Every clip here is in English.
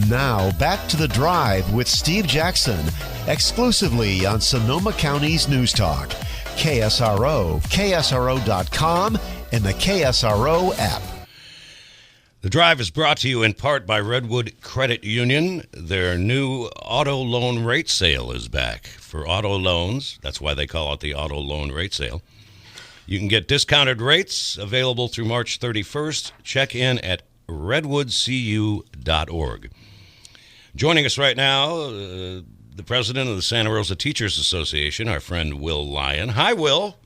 Now, back to The Drive with Steve Jaxon, exclusively on Sonoma County's News Talk, KSRO, KSRO.com, and the KSRO app. The Drive is brought to you in part by Redwood Credit Union. Their new auto loan rate sale is back. For auto loans, that's why they call it the auto loan rate sale. You can get discounted rates available through March 31st. Check in at redwoodcu.org. Joining us right now, the president of the Santa Rosa Teachers Association, our friend Will Lyon. Hi, Will.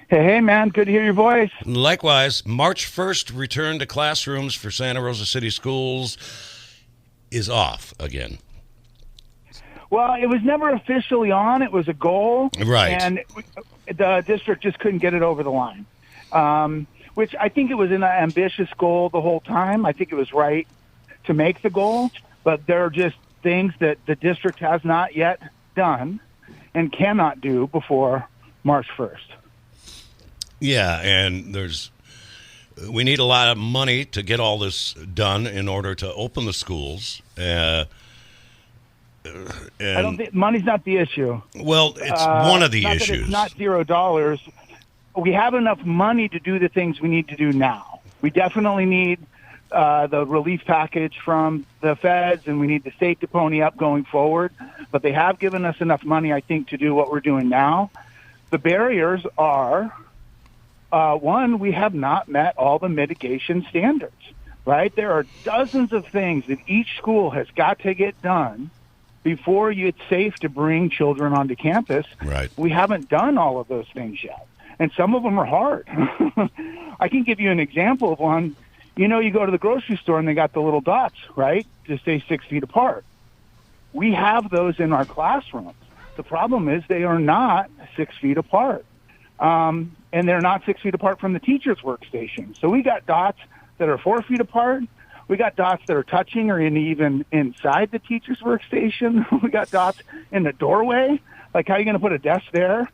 Hey, man. Good to hear your voice. Likewise, March 1st, return to classrooms for Santa Rosa City Schools is off again. Well, it was never officially on. It was a goal. Right. And the district just couldn't get it over the line, which I think it was an ambitious goal the whole time. I think it was right to make the goal, but there are just things that the district has not yet done and cannot do before March 1st. Yeah, and we need a lot of money to get all this done in order to open the schools. I don't think money's not the issue. Well, it's one of the issues. It's not $0. We have enough money to do the things we need to do now. We definitely need the relief package from the feds, and we need the state to pony up going forward. But they have given us enough money, I think, to do what we're doing now. The barriers are... one, we have not met all the mitigation standards, right? There are dozens of things that each school has got to get done before it's safe to bring children onto campus. Right. We haven't done all of those things yet, and some of them are hard. I can give you an example of one. You know, you go to the grocery store and they got the little dots, right, to stay 6 feet apart. We have those in our classrooms. The problem is they are not 6 feet apart. And they're not 6 feet apart from the teacher's workstation. So we got dots that are 4 feet apart. We got dots that are touching or even inside the teacher's workstation. We got dots in the doorway. Like, how are you going to put a desk there?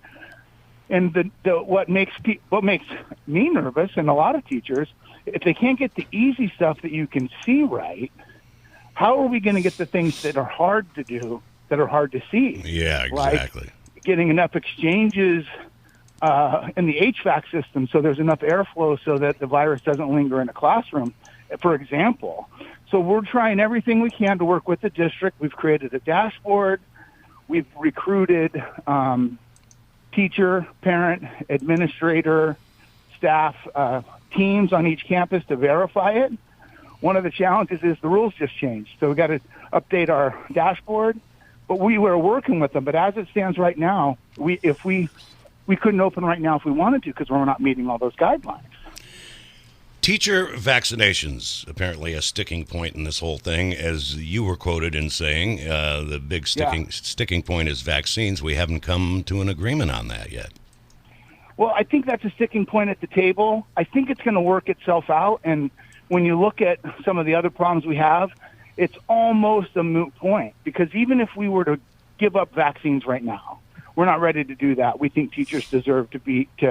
And what makes me nervous, and a lot of teachers, if they can't get the easy stuff that you can see right, how are we going to get the things that are hard to do, that are hard to see? Yeah, exactly. Like getting enough exchanges in the HVAC system so there's enough airflow so that the virus doesn't linger in a classroom, for example. So we're trying everything we can to work with the district. We've created a dashboard. We've recruited teacher, parent, administrator, staff, teams on each campus to verify it. One of the challenges is the rules just changed. So we've got to update our dashboard. But we were working with them. But as it stands right now, we couldn't open right now if we wanted to because we're not meeting all those guidelines. Teacher vaccinations, apparently a sticking point in this whole thing, as you were quoted in saying. The big sticking point is vaccines. We haven't come to an agreement on that yet. Well, I think that's a sticking point at the table. I think it's going to work itself out. And when you look at some of the other problems we have, it's almost a moot point. Because even if we were to give up vaccines right now, we're not ready to do that. We think teachers deserve to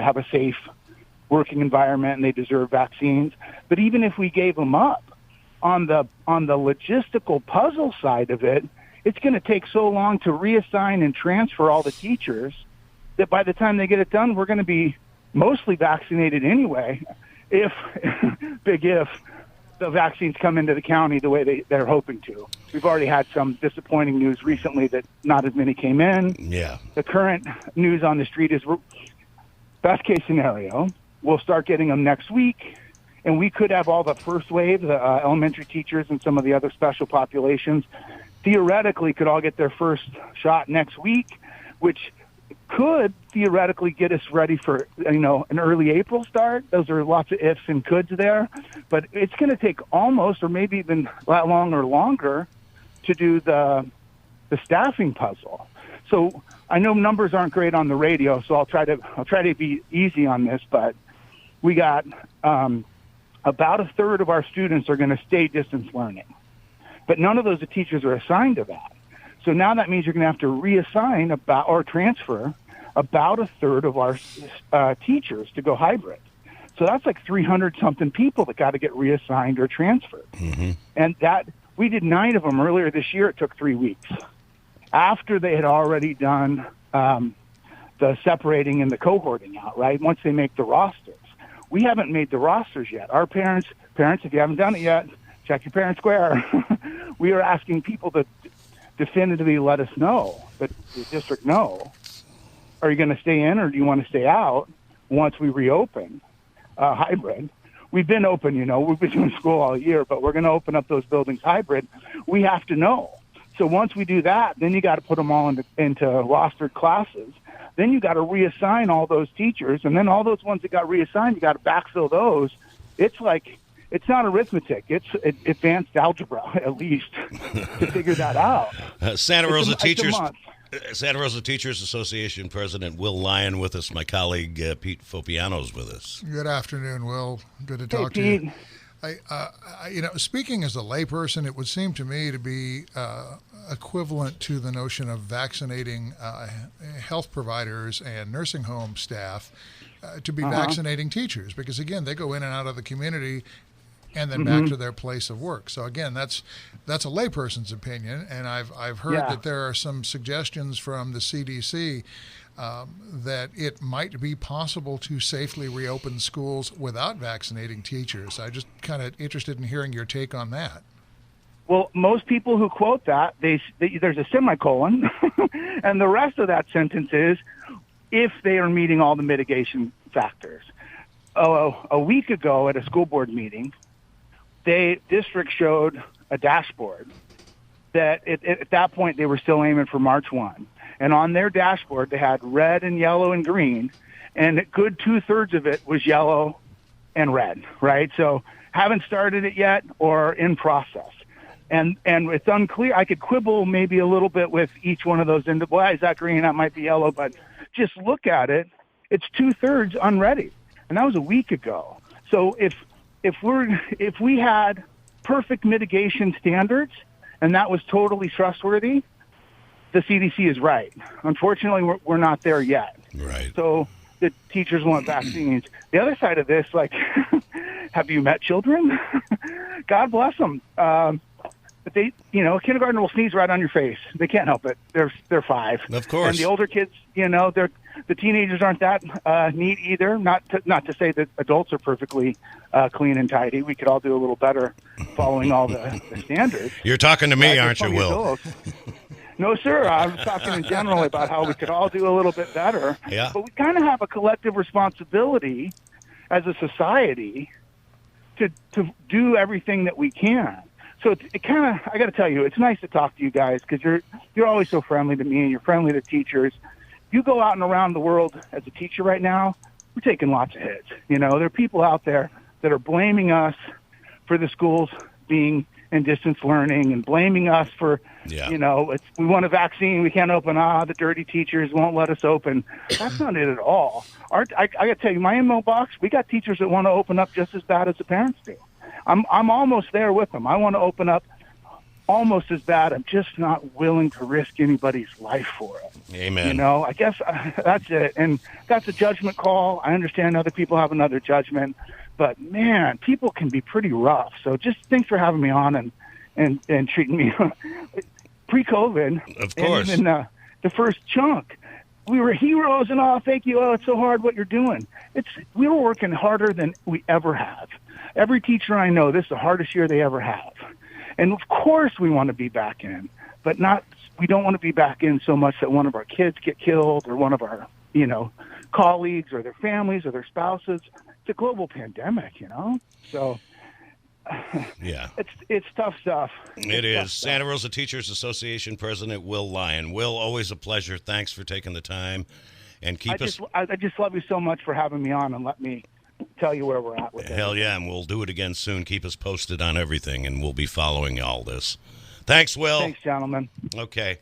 have a safe working environment, and they deserve vaccines. But even if we gave them up, on the logistical puzzle side of it, it's going to take so long to reassign and transfer all the teachers that by the time they get it done, we're going to be mostly vaccinated anyway. If the vaccines come into the county the way they're hoping to. We've already had some disappointing news recently that not as many came in. Yeah. The current news on the street is best case scenario. We'll start getting them next week, and we could have all the first wave, the elementary teachers and some of the other special populations, theoretically could all get their first shot next week, which could theoretically get us ready for, an early April start. Those are lots of ifs and coulds there, but it's going to take almost, or maybe even that long or longer, to do the staffing puzzle. So I know numbers aren't great on the radio, so I'll try to be easy on this, but we got about a third of our students are going to stay distance learning, but none of those teachers are assigned to that. So now that means you're going to have to reassign or transfer about a third of our teachers to go hybrid. So that's like 300-something people that got to get reassigned or transferred. Mm-hmm. And that We did 9 of them earlier this year. It took 3 weeks after they had already done the separating and the cohorting out, right? Once they make the rosters. We haven't made the rosters yet. Our parents, if you haven't done it yet, check your parent square. We are asking people to definitively let us know, but the district know. Are you going to stay in or do you want to stay out once we reopen hybrid? We've been open, we've been doing school all year, but we're going to open up those buildings hybrid. We have to know. So once we do that, then you got to put them all into rostered classes. Then you got to reassign all those teachers, and then all those ones that got reassigned, you got to backfill those. It's not arithmetic. It's advanced algebra, at least, to figure that out. Santa Rosa Teachers Association President Will Lyon with us. My colleague Pete Fopiano's with us. Good afternoon, Will. Good to talk to you. Speaking as a layperson, it would seem to me to be equivalent to the notion of vaccinating health providers and nursing home staff to be vaccinating teachers, because again, they go in and out of the community and then back to their place of work. So again, that's a layperson's opinion, and I've heard that there are some suggestions from the CDC that it might be possible to safely reopen schools without vaccinating teachers. I'm just kind of interested in hearing your take on that. Well, most people who quote that, there's a semicolon, and the rest of that sentence is, if they are meeting all the mitigation factors. A week ago at a school board meeting, district showed a dashboard that at that point they were still aiming for March 1. And on their dashboard, they had red and yellow and green, and a good 2/3 of it was yellow and red, right? So haven't started it yet or in process. And it's unclear. I could quibble maybe a little bit with each one of those. Why is that green? That might be yellow. But just look at it. It's 2/3 unready. And that was a week ago. So if we had perfect mitigation standards and that was totally trustworthy, the CDC is right. Unfortunately, we're not there yet. Right. So the teachers want vaccines. The other side of this, have you met children? God bless them. But they, a kindergartner will sneeze right on your face. They can't help it. They're 5. Of course. And the older kids, the teenagers aren't that neat either. Not to say that adults are perfectly clean and tidy. We could all do a little better following all the standards. You're talking to me, aren't you, Will? No, sir. I'm talking in general about how we could all do a little bit better. Yeah. But we kind of have a collective responsibility as a society to do everything that we can. So it kind of, I got to tell you, it's nice to talk to you guys because you're always so friendly to me and you're friendly to teachers. You go out and around the world as a teacher right now, we're taking lots of hits. There are people out there that are blaming us for the schools being in distance learning and blaming us for, we want a vaccine, we can't open, the dirty teachers won't let us open. That's not it at all. I got to tell you, my MO box, we got teachers that want to open up just as bad as the parents do. I'm almost there with them. I want to open up almost as bad. I'm just not willing to risk anybody's life for it. Amen. I guess that's it. And that's a judgment call. I understand other people have another judgment. But, man, people can be pretty rough. So just thanks for having me on and treating me pre-COVID. Of course. And even the first chunk, we were heroes and, thank you. It's so hard what you're doing. We were working harder than we ever have. Every teacher I know, this is the hardest year they ever have. And, of course, we want to be back in. But we don't want to be back in so much that one of our kids get killed or one of our, colleagues or their families or their spouses. It's a global pandemic, So yeah, it's tough stuff. It is. Santa Rosa Teachers Association President Will Lyon. Will, always a pleasure. Thanks for taking the time and keep us. I just love you so much for having me on and let me tell you where we're at with it. Hell yeah, and we'll do it again soon. Keep us posted on everything, and we'll be following all this. Thanks, Will. Thanks, gentlemen. Okay.